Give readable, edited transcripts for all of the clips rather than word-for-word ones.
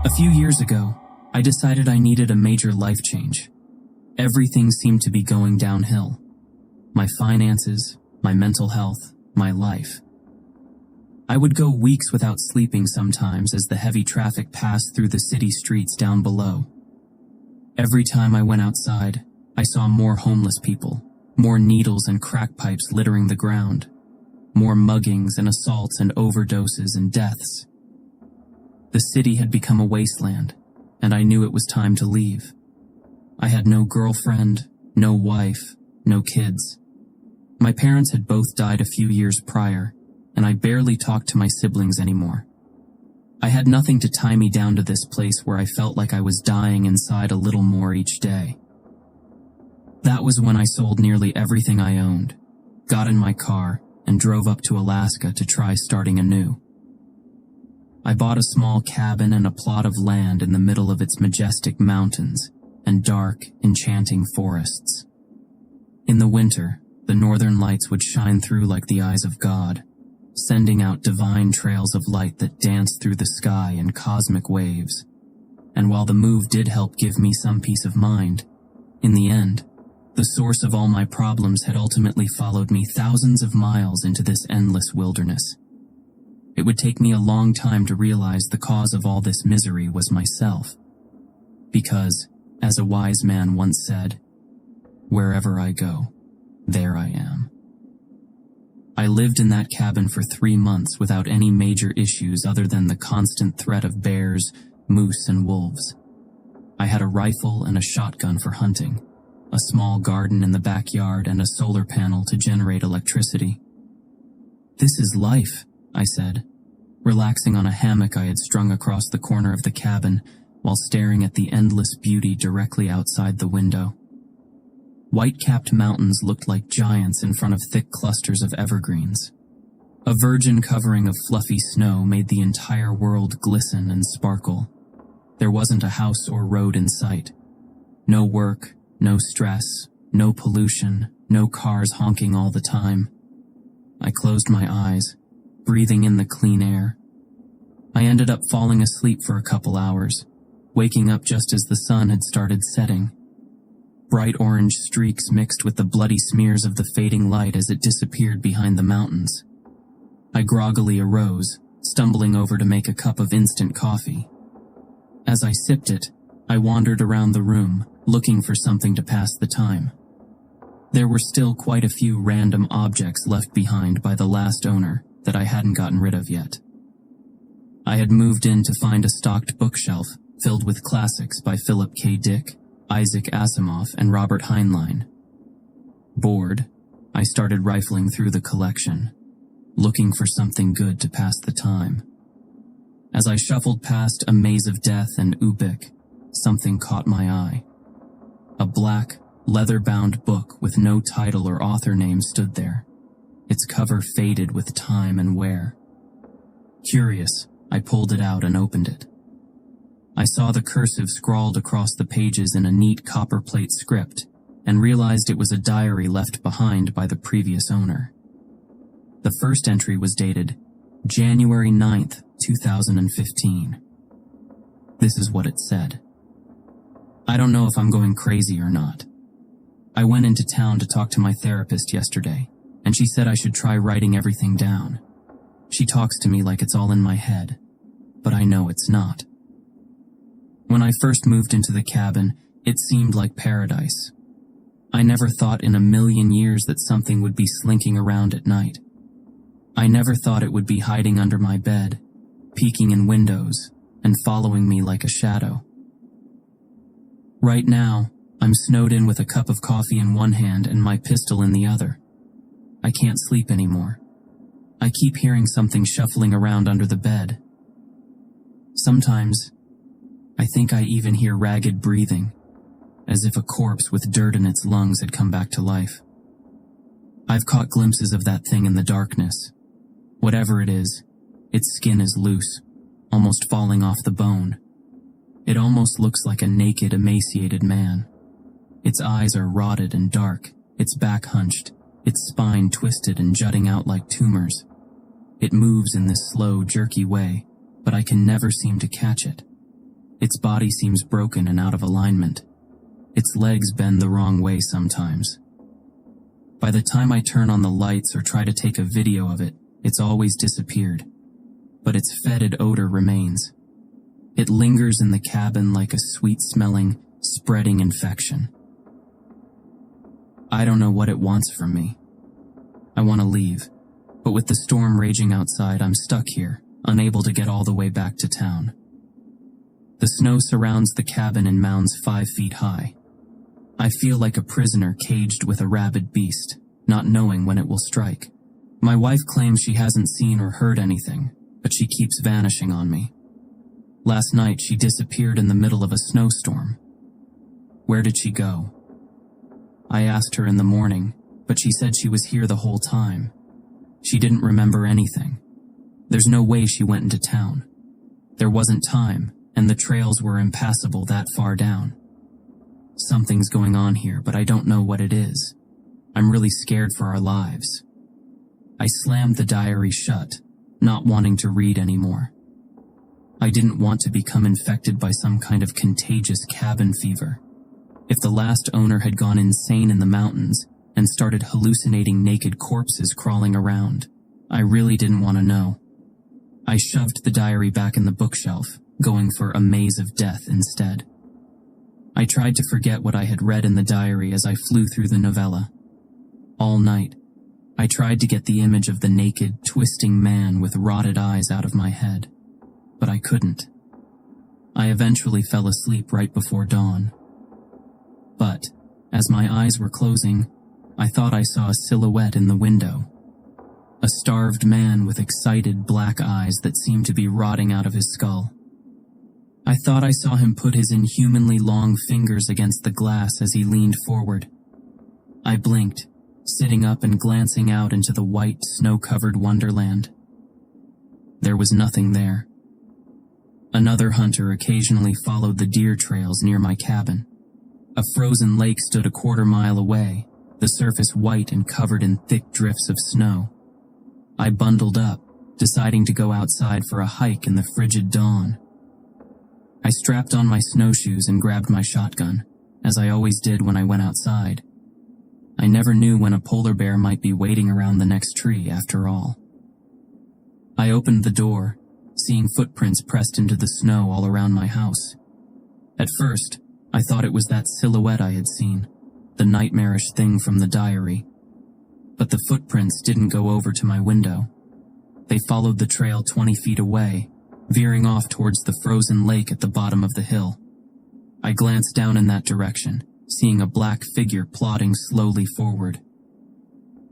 A few years ago, I decided I needed a major life change. Everything seemed to be going downhill. My finances, my mental health, my life. I would go weeks without sleeping sometimes as the heavy traffic passed through the city streets down below. Every time I went outside, I saw more homeless people, more needles and crack pipes littering the ground, more muggings and assaults and overdoses and deaths. The city had become a wasteland, and I knew it was time to leave. I had no girlfriend, no wife, no kids. My parents had both died a few years prior, and I barely talked to my siblings anymore. I had nothing to tie me down to this place where I felt like I was dying inside a little more each day. That was when I sold nearly everything I owned, got in my car, and drove up to Alaska to try starting anew. I bought a small cabin and a plot of land in the middle of its majestic mountains and dark, enchanting forests. In the winter, the northern lights would shine through like the eyes of God, sending out divine trails of light that danced through the sky in cosmic waves. And while the move did help give me some peace of mind, in the end, the source of all my problems had ultimately followed me thousands of miles into this endless wilderness. It would take me a long time to realize the cause of all this misery was myself. Because, as a wise man once said, "Wherever I go, there I am." I lived in that cabin for 3 months without any major issues other than the constant threat of bears, moose, and wolves. I had a rifle and a shotgun for hunting, a small garden in the backyard, and a solar panel to generate electricity. "This is life," I said, relaxing on a hammock I had strung across the corner of the cabin while staring at the endless beauty directly outside the window. White-capped mountains looked like giants in front of thick clusters of evergreens. A virgin covering of fluffy snow made the entire world glisten and sparkle. There wasn't a house or road in sight. No work, no stress, no pollution, no cars honking all the time. I closed my eyes, breathing in the clean air. I ended up falling asleep for a couple hours, waking up just as the sun had started setting. Bright orange streaks mixed with the bloody smears of the fading light as it disappeared behind the mountains. I groggily arose, stumbling over to make a cup of instant coffee. As I sipped it, I wandered around the room, looking for something to pass the time. There were still quite a few random objects left behind by the last owner that I hadn't gotten rid of yet. I had moved in to find a stocked bookshelf filled with classics by Philip K. Dick, Isaac Asimov, and Robert Heinlein. Bored, I started rifling through the collection, looking for something good to pass the time. As I shuffled past A Maze of Death and Ubik, something caught my eye. A black, leather-bound book with no title or author name stood there, its cover faded with time and wear. Curious, I pulled it out and opened it. I saw the cursive scrawled across the pages in a neat copperplate script and realized it was a diary left behind by the previous owner. The first entry was dated January 9th, 2015. This is what it said. "I don't know if I'm going crazy or not. I went into town to talk to my therapist yesterday, and she said I should try writing everything down. She talks to me like it's all in my head, but I know it's not. When I first moved into the cabin, it seemed like paradise. I never thought in a million years that something would be slinking around at night. I never thought it would be hiding under my bed, peeking in windows, and following me like a shadow. Right now, I'm snowed in with a cup of coffee in one hand and my pistol in the other. I can't sleep anymore. I keep hearing something shuffling around under the bed. Sometimes, I think I even hear ragged breathing, as if a corpse with dirt in its lungs had come back to life. I've caught glimpses of that thing in the darkness. Whatever it is, its skin is loose, almost falling off the bone. It almost looks like a naked, emaciated man. Its eyes are rotted and dark, its back hunched, its spine twisted and jutting out like tumors. It moves in this slow, jerky way, but I can never seem to catch it. Its body seems broken and out of alignment. Its legs bend the wrong way sometimes. By the time I turn on the lights or try to take a video of it, it's always disappeared. But its fetid odor remains. It lingers in the cabin like a sweet-smelling, spreading infection. I don't know what it wants from me. I want to leave, but with the storm raging outside, I'm stuck here, unable to get all the way back to town. The snow surrounds the cabin in mounds 5 feet high. I feel like a prisoner caged with a rabid beast, not knowing when it will strike. My wife claims she hasn't seen or heard anything, but she keeps vanishing on me. Last night, she disappeared in the middle of a snowstorm. Where did she go? I asked her in the morning, but she said she was here the whole time. She didn't remember anything. There's no way she went into town. There wasn't time, and the trails were impassable that far down. Something's going on here, but I don't know what it is. I'm really scared for our lives. I slammed the diary shut, not wanting to read anymore. I didn't want to become infected by some kind of contagious cabin fever. If the last owner had gone insane in the mountains and started hallucinating naked corpses crawling around, I really didn't want to know. I shoved the diary back in the bookshelf, going for A Maze of Death instead. I tried to forget what I had read in the diary as I flew through the novella. All night, I tried to get the image of the naked, twisting man with rotted eyes out of my head, but I couldn't. I eventually fell asleep right before dawn. But, as my eyes were closing, I thought I saw a silhouette in the window. A starved man with excited black eyes that seemed to be rotting out of his skull. I thought I saw him put his inhumanly long fingers against the glass as he leaned forward. I blinked, sitting up and glancing out into the white, snow-covered wonderland. There was nothing there. Another hunter occasionally followed the deer trails near my cabin. A frozen lake stood a quarter-mile away, the surface white and covered in thick drifts of snow. I bundled up, deciding to go outside for a hike in the frigid dawn. I strapped on my snowshoes and grabbed my shotgun, as I always did when I went outside. I never knew when a polar bear might be waiting around the next tree, after all. I opened the door, seeing footprints pressed into the snow all around my house. At first, I thought it was that silhouette I had seen, the nightmarish thing from the diary. But the footprints didn't go over to my window. They followed the trail 20 feet away, veering off towards the frozen lake at the bottom of the hill. I glanced down in that direction, seeing a black figure plodding slowly forward.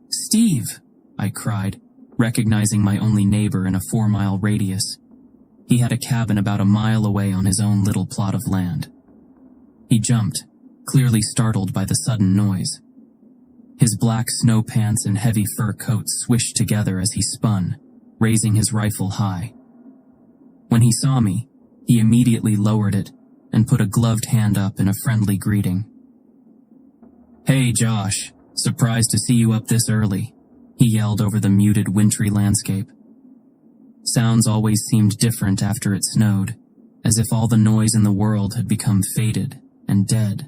"Steve!" I cried, recognizing my only neighbor in a 4-mile radius. He had a cabin about a mile away on his own little plot of land. He jumped, clearly startled by the sudden noise. His black snow pants and heavy fur coat swished together as he spun, raising his rifle high. When he saw me, he immediately lowered it and put a gloved hand up in a friendly greeting. "Hey, Josh, surprised to see you up this early," he yelled over the muted, wintry landscape. Sounds always seemed different after it snowed, as if all the noise in the world had become faded and dead.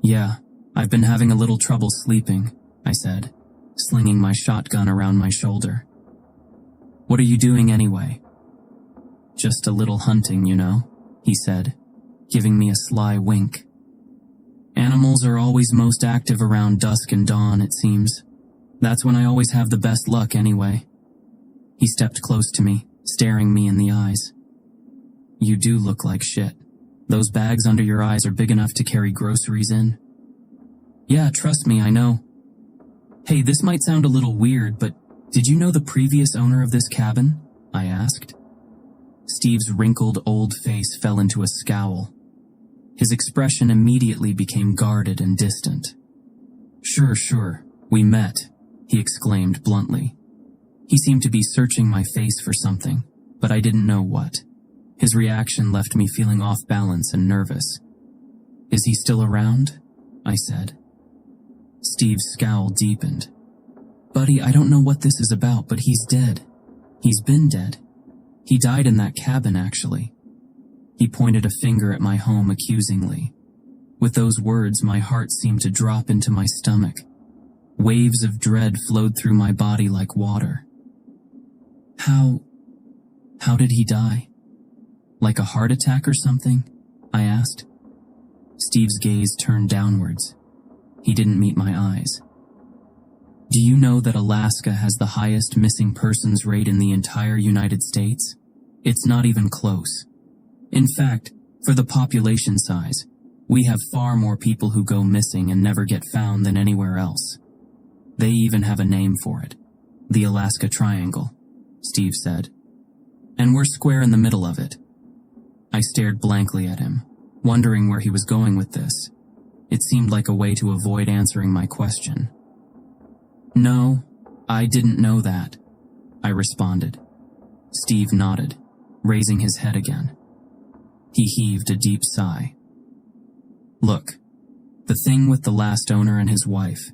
"Yeah, I've been having a little trouble sleeping," I said, slinging my shotgun around my shoulder. "What are you doing anyway?" "Just a little hunting, you know," he said, giving me a sly wink. "Animals are always most active around dusk and dawn, it seems. That's when I always have the best luck anyway." He stepped close to me, staring me in the eyes. "You do look like shit. Those bags under your eyes are big enough to carry groceries in." "Yeah, trust me, I know." "Hey, this might sound a little weird, but did you know the previous owner of this cabin?" I asked. Steve's wrinkled old face fell into a scowl. His expression immediately became guarded and distant. Sure, we met," he exclaimed bluntly. He seemed to be searching my face for something, but I didn't know what. His reaction left me feeling off balance and nervous. "Is he still around?" I said. Steve's scowl deepened. "Buddy, I don't know what this is about, but he's dead. He's been dead. He died in that cabin, actually." He pointed a finger at my home accusingly. With those words, my heart seemed to drop into my stomach. Waves of dread flowed through my body like water. How did he die? Like a heart attack or something? I asked. Steve's gaze turned downwards. He didn't meet my eyes. Do you know that Alaska has the highest missing persons rate in the entire United States? It's not even close. In fact, for the population size, we have far more people who go missing and never get found than anywhere else. They even have a name for it. The Alaska Triangle, Steve said. And we're square in the middle of it. I stared blankly at him, wondering where he was going with this. It seemed like a way to avoid answering my question. No, I didn't know that, I responded. Steve nodded, raising his head again. He heaved a deep sigh. Look, the thing with the last owner and his wife,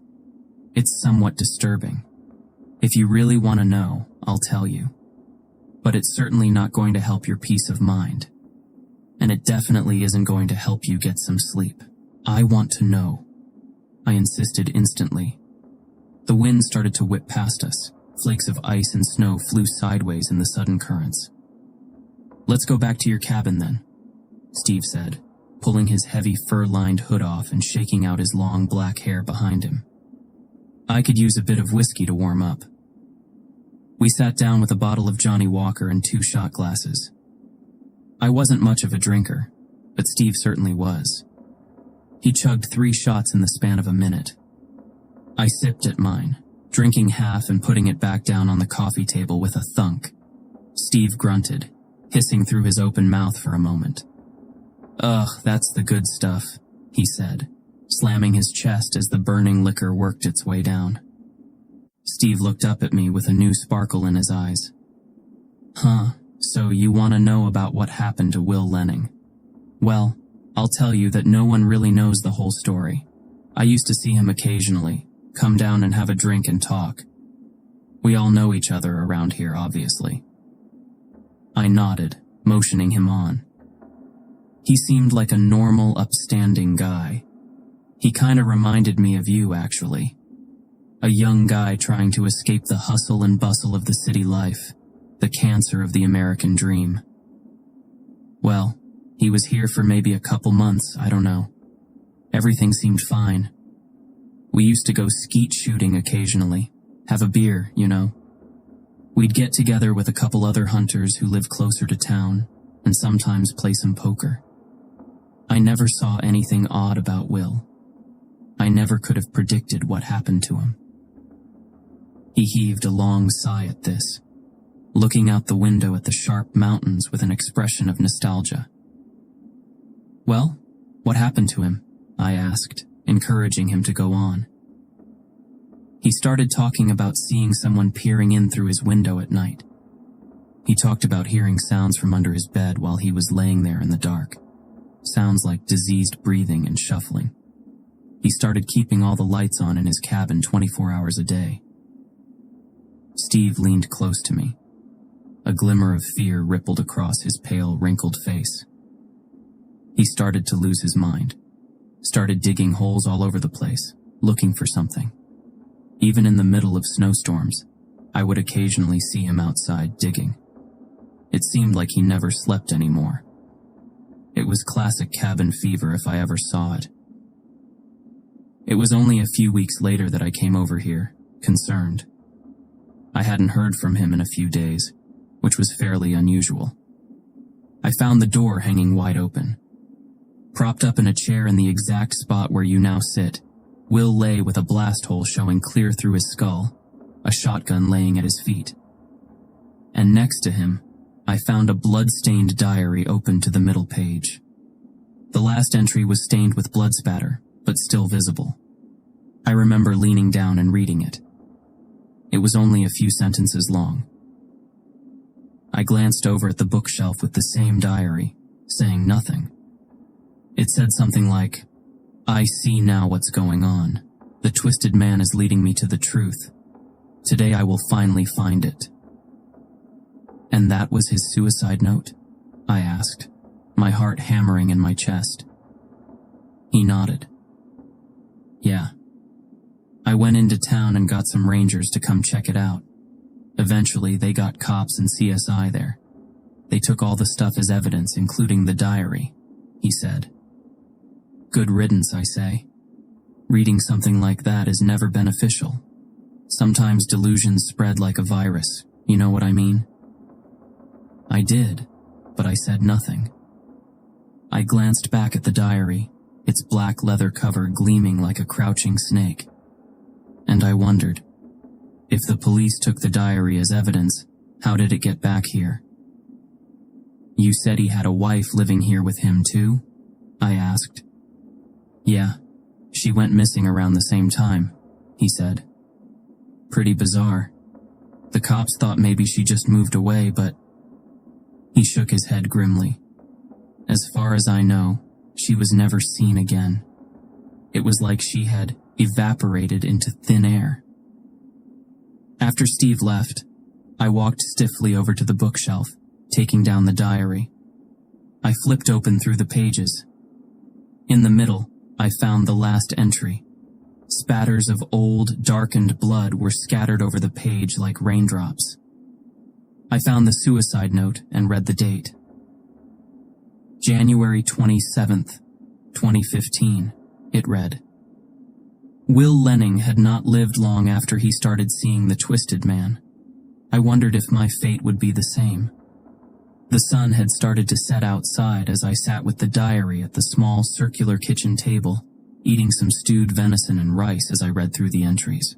it's somewhat disturbing. If you really want to know, I'll tell you. But it's certainly not going to help your peace of mind. And it definitely isn't going to help you get some sleep. I want to know, I insisted instantly. The wind started to whip past us. Flakes of ice and snow flew sideways in the sudden currents. Let's go back to your cabin then, Steve said, pulling his heavy fur-lined hood off and shaking out his long black hair behind him. I could use a bit of whiskey to warm up. We sat down with a bottle of Johnny Walker and 2 shot glasses. I wasn't much of a drinker, but Steve certainly was. He chugged 3 shots in the span of a minute. I sipped at mine, drinking half and putting it back down on the coffee table with a thunk. Steve grunted, hissing through his open mouth for a moment. Ugh, that's the good stuff, he said, slamming his chest as the burning liquor worked its way down. Steve looked up at me with a new sparkle in his eyes. Huh, so you want to know about what happened to Will Lenning? Well, I'll tell you that no one really knows the whole story. I used to see him occasionally, come down and have a drink and talk. We all know each other around here, obviously. I nodded, motioning him on. He seemed like a normal, upstanding guy. He kinda reminded me of you, actually. A young guy trying to escape the hustle and bustle of the city life, the cancer of the American dream. Well, he was here for maybe a couple months, I don't know. Everything seemed fine. We used to go skeet shooting occasionally, have a beer, you know. We'd get together with a couple other hunters who lived closer to town, and sometimes play some poker. I never saw anything odd about Will. I never could have predicted what happened to him. He heaved a long sigh at this, looking out the window at the sharp mountains with an expression of nostalgia. Well, what happened to him? I asked, encouraging him to go on. He started talking about seeing someone peering in through his window at night. He talked about hearing sounds from under his bed while he was laying there in the dark. Sounds like diseased breathing and shuffling. He started keeping all the lights on in his cabin 24 hours a day. Steve leaned close to me. A glimmer of fear rippled across his pale, wrinkled face. He started to lose his mind. Started digging holes all over the place, looking for something. Even in the middle of snowstorms, I would occasionally see him outside digging. It seemed like he never slept anymore. It was classic cabin fever if I ever saw it. It was only a few weeks later that I came over here, concerned. I hadn't heard from him in a few days, which was fairly unusual. I found the door hanging wide open. Propped up in a chair in the exact spot where you now sit, Will lay with a blast hole showing clear through his skull, a shotgun laying at his feet. And next to him, I found a blood-stained diary open to the middle page. The last entry was stained with blood spatter, but still visible. I remember leaning down and reading it. It was only a few sentences long. I glanced over at the bookshelf with the same diary, saying nothing. It said something like, I see now what's going on. The twisted man is leading me to the truth. Today I will finally find it. And that was his suicide note? I asked, my heart hammering in my chest. He nodded. Yeah. I went into town and got some rangers to come check it out. Eventually, they got cops and CSI there. They took all the stuff as evidence, including the diary, he said. Good riddance, I say. Reading something like that is never beneficial. Sometimes delusions spread like a virus, you know what I mean? I did, but I said nothing. I glanced back at the diary, its black leather cover gleaming like a crouching snake. And I wondered, if the police took the diary as evidence, how did it get back here? You said he had a wife living here with him too? I asked. Yeah, she went missing around the same time, he said. Pretty bizarre. The cops thought maybe she just moved away, but... He shook his head grimly. As far as I know, she was never seen again. It was like she had evaporated into thin air. After Steve left, I walked stiffly over to the bookshelf, taking down the diary. I flipped open through the pages. In the middle, I found the last entry. Spatters of old, darkened blood were scattered over the page like raindrops. I found the suicide note and read the date. January 27th, 2015, it read. Will Lenning had not lived long after he started seeing the Twisted Man. I wondered if my fate would be the same. The sun had started to set outside as I sat with the diary at the small circular kitchen table, eating some stewed venison and rice as I read through the entries.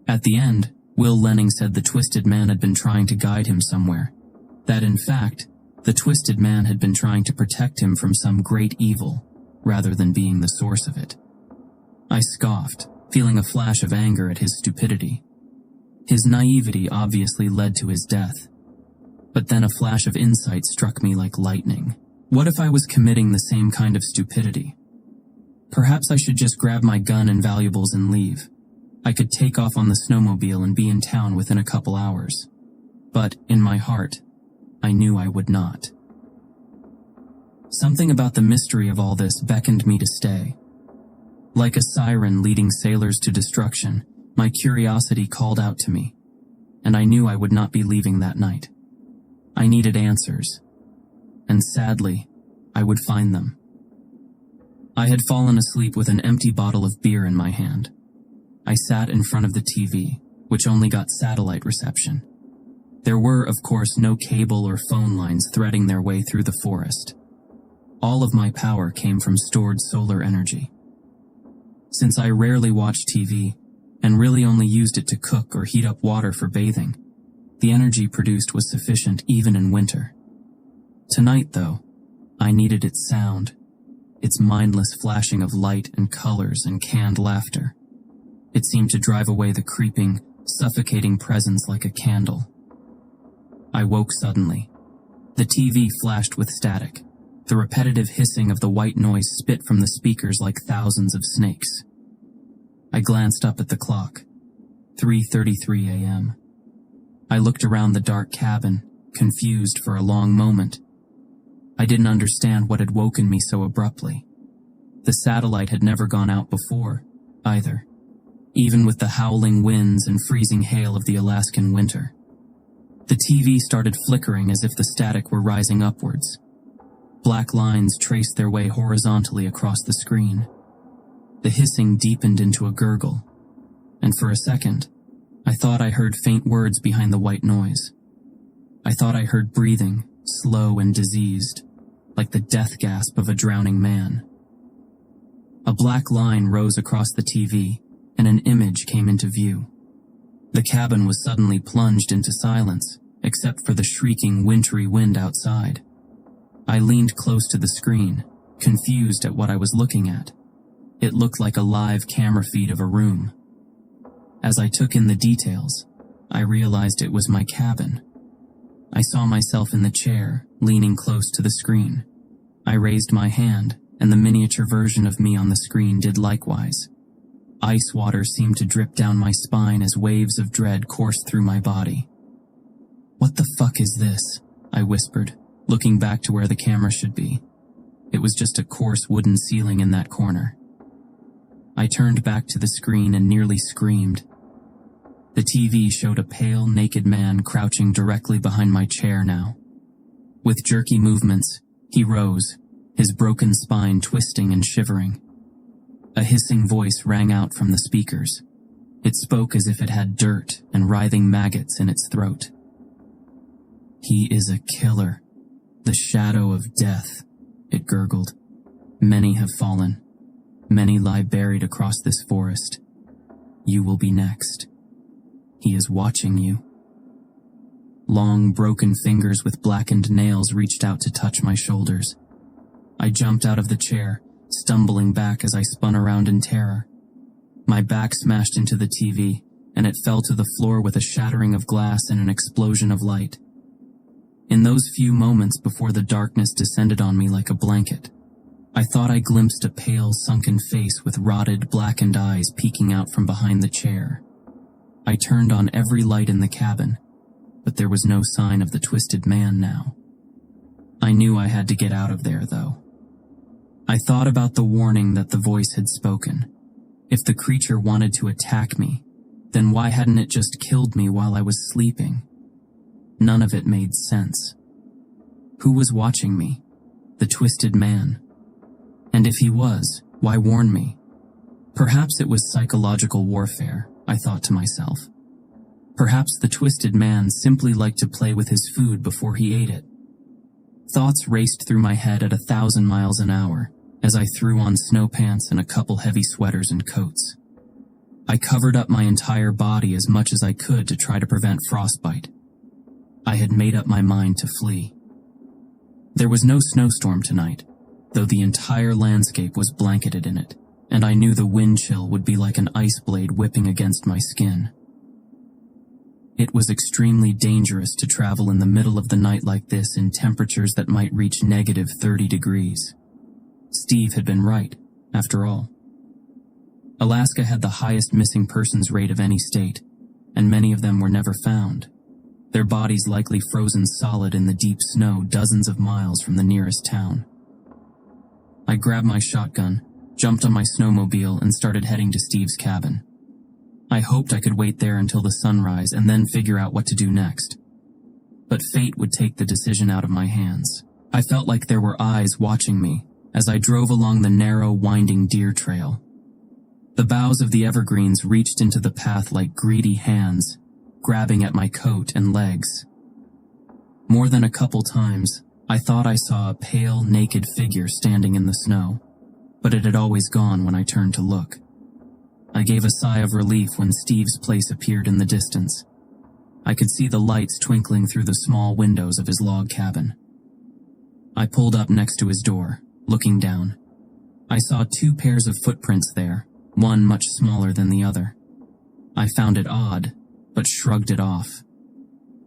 At the end, Will Lenning said the Twisted Man had been trying to guide him somewhere, that in fact, the Twisted Man had been trying to protect him from some great evil, rather than being the source of it. I scoffed, feeling a flash of anger at his stupidity. His naivety obviously led to his death. But then a flash of insight struck me like lightning. What if I was committing the same kind of stupidity? Perhaps I should just grab my gun and valuables and leave. I could take off on the snowmobile and be in town within a couple hours. But, in my heart, I knew I would not. Something about the mystery of all this beckoned me to stay. Like a siren leading sailors to destruction, my curiosity called out to me, and I knew I would not be leaving that night. I needed answers, and sadly, I would find them. I had fallen asleep with an empty bottle of beer in my hand. I sat in front of the TV, which only got satellite reception. There were, of course, no cable or phone lines threading their way through the forest. All of my power came from stored solar energy. Since I rarely watched TV, and really only used it to cook or heat up water for bathing, the energy produced was sufficient even in winter. Tonight, though, I needed its sound, its mindless flashing of light and colors and canned laughter. It seemed to drive away the creeping, suffocating presence like a candle. I woke suddenly. The TV flashed with static, the repetitive hissing of the white noise spit from the speakers like thousands of snakes. I glanced up at the clock. 3:33 a.m. I looked around the dark cabin, confused for a long moment. I didn't understand what had woken me so abruptly. The satellite had never gone out before, either, even with the howling winds and freezing hail of the Alaskan winter. The TV started flickering as if the static were rising upwards. Black lines traced their way horizontally across the screen. The hissing deepened into a gurgle, and for a second, I thought I heard faint words behind the white noise. I thought I heard breathing, slow and diseased, like the death gasp of a drowning man. A black line rose across the TV, and an image came into view. The cabin was suddenly plunged into silence, except for the shrieking, wintry wind outside. I leaned close to the screen, confused at what I was looking at. It looked like a live camera feed of a room. As I took in the details, I realized it was my cabin. I saw myself in the chair, leaning close to the screen. I raised my hand, and the miniature version of me on the screen did likewise. Ice water seemed to drip down my spine as waves of dread coursed through my body. "What the fuck is this?" I whispered, looking back to where the camera should be. It was just a coarse wooden ceiling in that corner. I turned back to the screen and nearly screamed. The TV showed a pale, naked man crouching directly behind my chair now. With jerky movements, he rose, his broken spine twisting and shivering. A hissing voice rang out from the speakers. It spoke as if it had dirt and writhing maggots in its throat. "He is a killer, the shadow of death," it gurgled. "Many have fallen. Many lie buried across this forest. You will be next. He is watching you." Long, broken fingers with blackened nails reached out to touch my shoulders. I jumped out of the chair, stumbling back as I spun around in terror. My back smashed into the TV, and it fell to the floor with a shattering of glass and an explosion of light. In those few moments before the darkness descended on me like a blanket, I thought I glimpsed a pale, sunken face with rotted, blackened eyes peeking out from behind the chair. I turned on every light in the cabin, but there was no sign of the twisted man now. I knew I had to get out of there, though. I thought about the warning that the voice had spoken. If the creature wanted to attack me, then why hadn't it just killed me while I was sleeping? None of it made sense. Who was watching me? The twisted man. And if he was, why warn me? Perhaps it was psychological warfare, I thought to myself. Perhaps the twisted man simply liked to play with his food before he ate it. Thoughts raced through my head at 1,000 miles an hour as I threw on snow pants and a couple heavy sweaters and coats. I covered up my entire body as much as I could to try to prevent frostbite. I had made up my mind to flee. There was no snowstorm tonight, though the entire landscape was blanketed in it, and I knew the wind chill would be like an ice blade whipping against my skin. It was extremely dangerous to travel in the middle of the night like this in temperatures that might reach -30 degrees. Steve had been right, after all. Alaska had the highest missing persons rate of any state, and many of them were never found, their bodies likely frozen solid in the deep snow dozens of miles from the nearest town. I grabbed my shotgun, jumped on my snowmobile, and started heading to Steve's cabin. I hoped I could wait there until the sunrise and then figure out what to do next. But fate would take the decision out of my hands. I felt like there were eyes watching me as I drove along the narrow, winding deer trail. The boughs of the evergreens reached into the path like greedy hands, grabbing at my coat and legs. More than a couple times, I thought I saw a pale, naked figure standing in the snow, but it had always gone when I turned to look. I gave a sigh of relief when Steve's place appeared in the distance. I could see the lights twinkling through the small windows of his log cabin. I pulled up next to his door, looking down. I saw 2 pairs of footprints there, one much smaller than the other. I found it odd, but shrugged it off.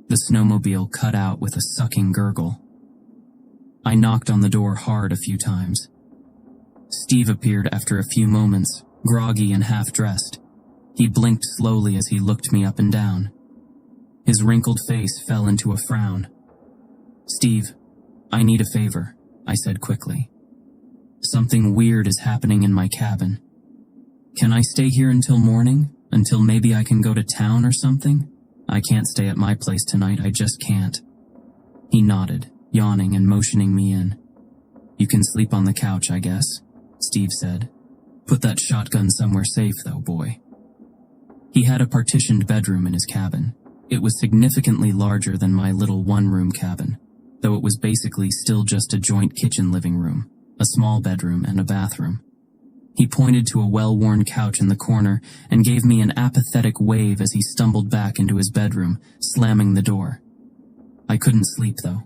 The snowmobile cut out with a sucking gurgle. I knocked on the door hard a few times. Steve appeared after a few moments, groggy and half-dressed. He blinked slowly as he looked me up and down. His wrinkled face fell into a frown. "Steve, I need a favor," I said quickly. "Something weird is happening in my cabin. Can I stay here until morning? Until maybe I can go to town or something? I can't stay at my place tonight, I just can't." He nodded, yawning and motioning me in. "You can sleep on the couch, I guess," Steve said. "Put that shotgun somewhere safe, though, boy." He had a partitioned bedroom in his cabin. It was significantly larger than my little one-room cabin, though it was basically still just a joint kitchen living room, a small bedroom, and a bathroom. He pointed to a well-worn couch in the corner and gave me an apathetic wave as he stumbled back into his bedroom, slamming the door. I couldn't sleep, though.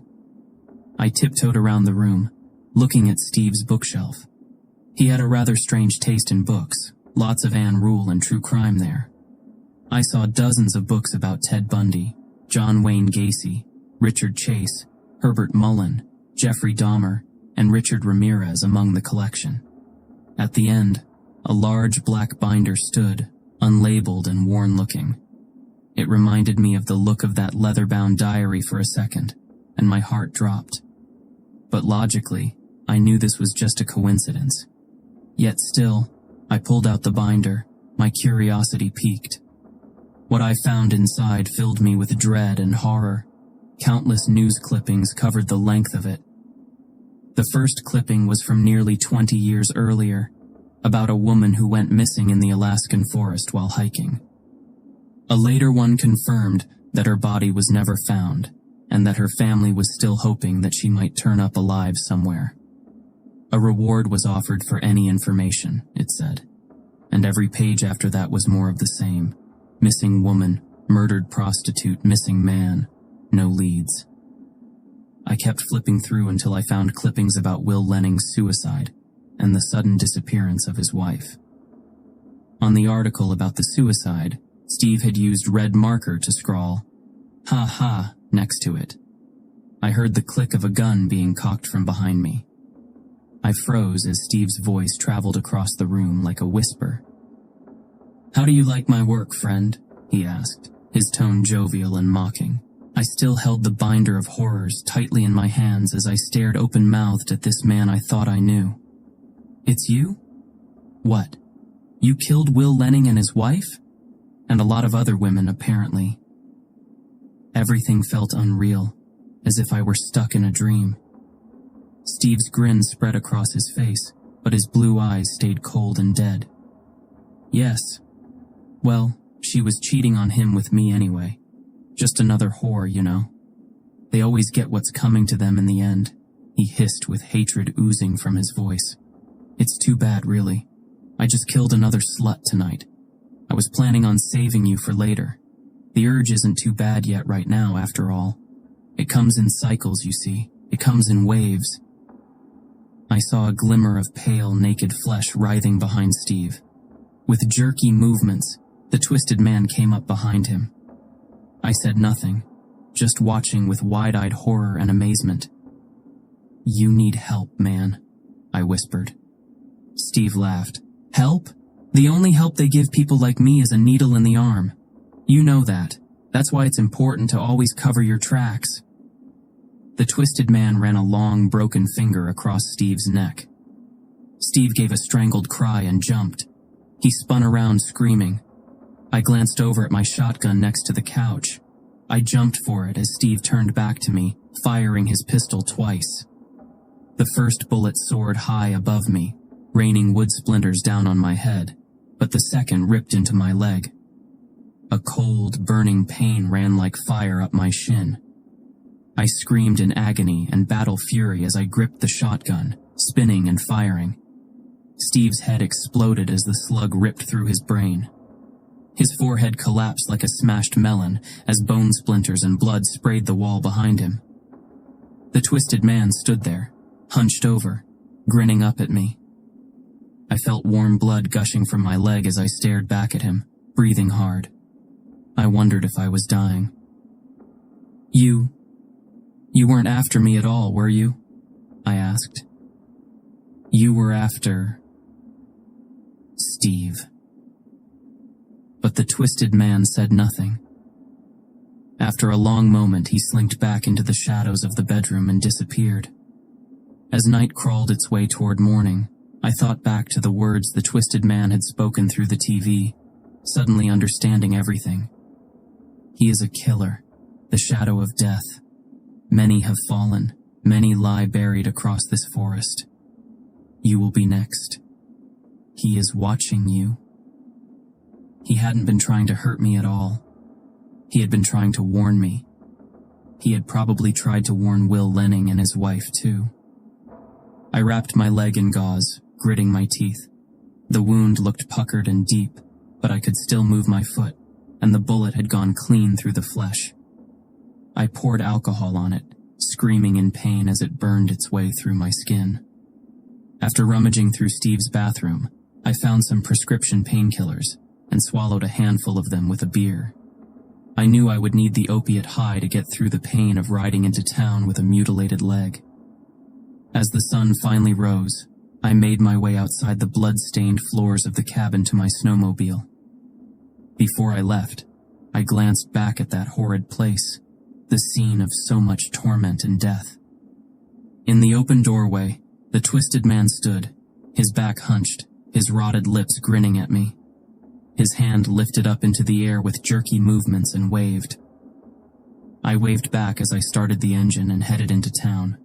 I tiptoed around the room, looking at Steve's bookshelf. He had a rather strange taste in books, lots of Anne Rule and true crime there. I saw dozens of books about Ted Bundy, John Wayne Gacy, Richard Chase, Herbert Mullen, Jeffrey Dahmer, and Richard Ramirez among the collection. At the end, a large black binder stood, unlabeled and worn-looking. It reminded me of the look of that leather-bound diary for a second, and my heart dropped. But logically, I knew this was just a coincidence. Yet still, I pulled out the binder, my curiosity piqued. What I found inside filled me with dread and horror. Countless news clippings covered the length of it. The first clipping was from nearly 20 years earlier, about a woman who went missing in the Alaskan forest while hiking. A later one confirmed that her body was never found, and that her family was still hoping that she might turn up alive somewhere. A reward was offered for any information, it said, and every page after that was more of the same. Missing woman, murdered prostitute, missing man, no leads. I kept flipping through until I found clippings about Will Lenning's suicide and the sudden disappearance of his wife. On the article about the suicide, Steve had used red marker to scrawl, "Ha ha," next to it. I heard the click of a gun being cocked from behind me. I froze as Steve's voice traveled across the room like a whisper. "How do you like my work, friend?" he asked, his tone jovial and mocking. I still held the binder of horrors tightly in my hands as I stared open-mouthed at this man I thought I knew. "It's you? What? You killed Will Lenning and his wife? And a lot of other women, apparently." Everything felt unreal, as if I were stuck in a dream. Steve's grin spread across his face, but his blue eyes stayed cold and dead. "Yes. Well, she was cheating on him with me anyway. Just another whore, you know. They always get what's coming to them in the end," he hissed with hatred oozing from his voice. "It's too bad, really. I just killed another slut tonight. I was planning on saving you for later. The urge isn't too bad yet right now, after all. It comes in cycles, you see. It comes in waves." I saw a glimmer of pale, naked flesh writhing behind Steve. With jerky movements, the twisted man came up behind him. I said nothing, just watching with wide-eyed horror and amazement. "You need help, man," I whispered. Steve laughed. "Help? The only help they give people like me is a needle in the arm. You know that. That's why it's important to always cover your tracks." The twisted man ran a long, broken finger across Steve's neck. Steve gave a strangled cry and jumped. He spun around, screaming. I glanced over at my shotgun next to the couch. I jumped for it as Steve turned back to me, firing his pistol twice. The first bullet soared high above me, raining wood splinters down on my head, but the second ripped into my leg. A cold, burning pain ran like fire up my shin. I screamed in agony and battle fury as I gripped the shotgun, spinning and firing. Steve's head exploded as the slug ripped through his brain. His forehead collapsed like a smashed melon as bone splinters and blood sprayed the wall behind him. The twisted man stood there, hunched over, grinning up at me. I felt warm blood gushing from my leg as I stared back at him, breathing hard. I wondered if I was dying. You weren't after me at all, were you?" I asked. "You were after Steve." But the twisted man said nothing. After a long moment, he slinked back into the shadows of the bedroom and disappeared. As night crawled its way toward morning, I thought back to the words the twisted man had spoken through the TV, suddenly understanding everything. He is a killer, the shadow of death. Many have fallen, many lie buried across this forest. You will be next. He is watching you. He hadn't been trying to hurt me at all. He had been trying to warn me. He had probably tried to warn Will Lenning and his wife, too. I wrapped my leg in gauze, gritting my teeth. The wound looked puckered and deep, but I could still move my foot, and the bullet had gone clean through the flesh. I poured alcohol on it, screaming in pain as it burned its way through my skin. After rummaging through Steve's bathroom, I found some prescription painkillers and swallowed a handful of them with a beer. I knew I would need the opiate high to get through the pain of riding into town with a mutilated leg. As the sun finally rose, I made my way outside the blood-stained floors of the cabin to my snowmobile. Before I left, I glanced back at that horrid place, the scene of so much torment and death. In the open doorway, the twisted man stood, his back hunched, his rotted lips grinning at me. His hand lifted up into the air with jerky movements and waved. I waved back as I started the engine and headed into town.